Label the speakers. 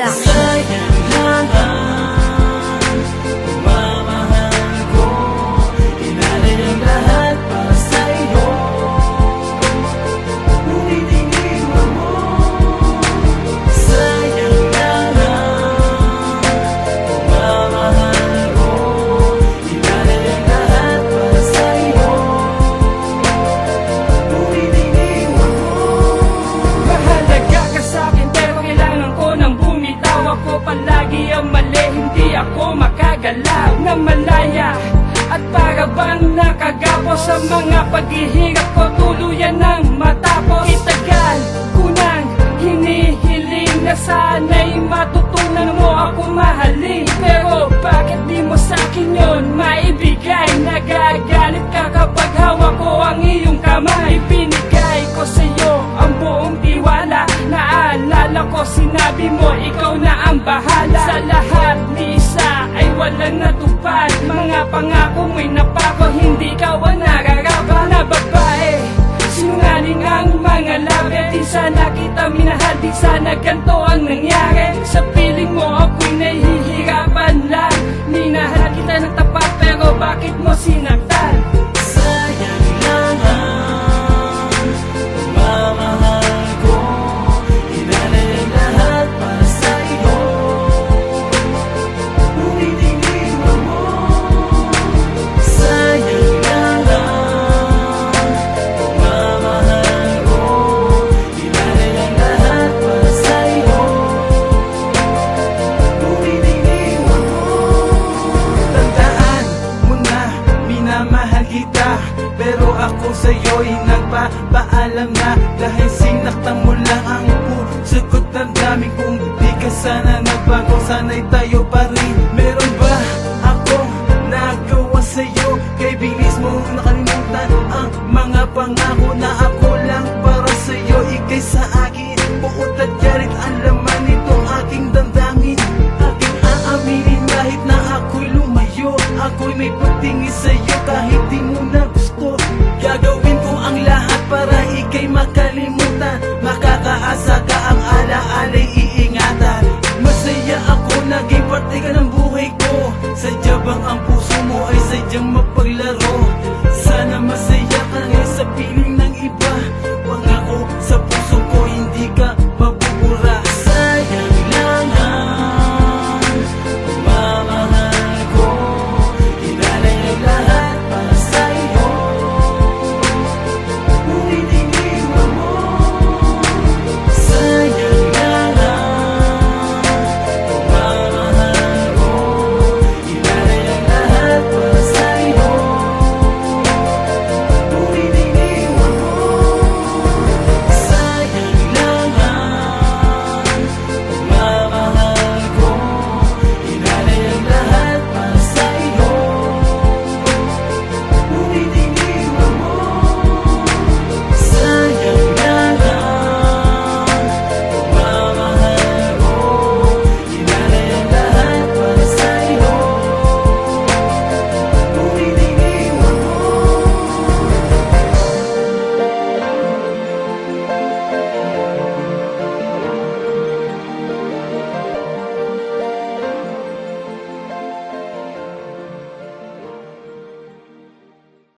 Speaker 1: Production.
Speaker 2: Sayang lang ang pagmamahal ko, inalay ang lahat para sa'yo, ngunit iniwan mo. Sayang lang ang pagmamahal ko, inalay ang lahat para sa'yo, ngunit iniwan mo.
Speaker 3: Mahalaga ka sa'kin pero kailangan ko nang bumitaw. Ako palagi ang mali, hindi ako makagalaw na malaya. At para bang nakagapo sa mga paghihirap ko, tuluyan ng matapos. Itagal ko nang hinihiling na sana'y matutunan mo ako mahalin. Pero bakit di mo sa'kin yun maibigay? Nagagalit ka kapag hawak ko ang iyong kamay. Ibinigay ko sa'yo ang buong tiwala. Naalala ko sinabi mo ikaw na ang bahala. Sa lahat ni isa ay walang natupad. Mga pangako mo'y napako, hindi ka ang nararaba na babae. Sinungaling ang mga labi, di sana kita minahal, di sana ganito ang nangyari. Sa piling mo ako'y nahihirapan lang. Minahal kita ng tapat pero bakit mo sinaktan?
Speaker 2: Sayang lang ang pagmamahal ko, inalay ang lahat para sa'yo, ngunit iniwan mo. Sayang lang ang pagmamahal ko, inalay ang lahat para sa'yo, ngunit iniwan mo. Tandaan mo na minamahal kita, pero ako sa'yo'y nagpapaalam na. Dahil sinaktan mo lang ang puso ko't damdamin. Kung di ka sana nagbago, sana'y tayo pa rin. Meron ba akong nagawa sa'yo? Kay bilis mo nakalimutan ang mga pangako na ako lang para sa'yo. Ika'y sa akin, buot at galit ang laman nitong aking damdamin. Aking aaminin kahit na ako'y lumayo. Ako'y may pagtingin sa'yo kahit di mo na gusto. Gagawin ko ang lahat para ika'y makalimutan. Makakaasa ka, ang alaala'y iingatan. Masaya ako, naging parte ka ng buhay ko. Sadya bang ang puso mo ay sadyang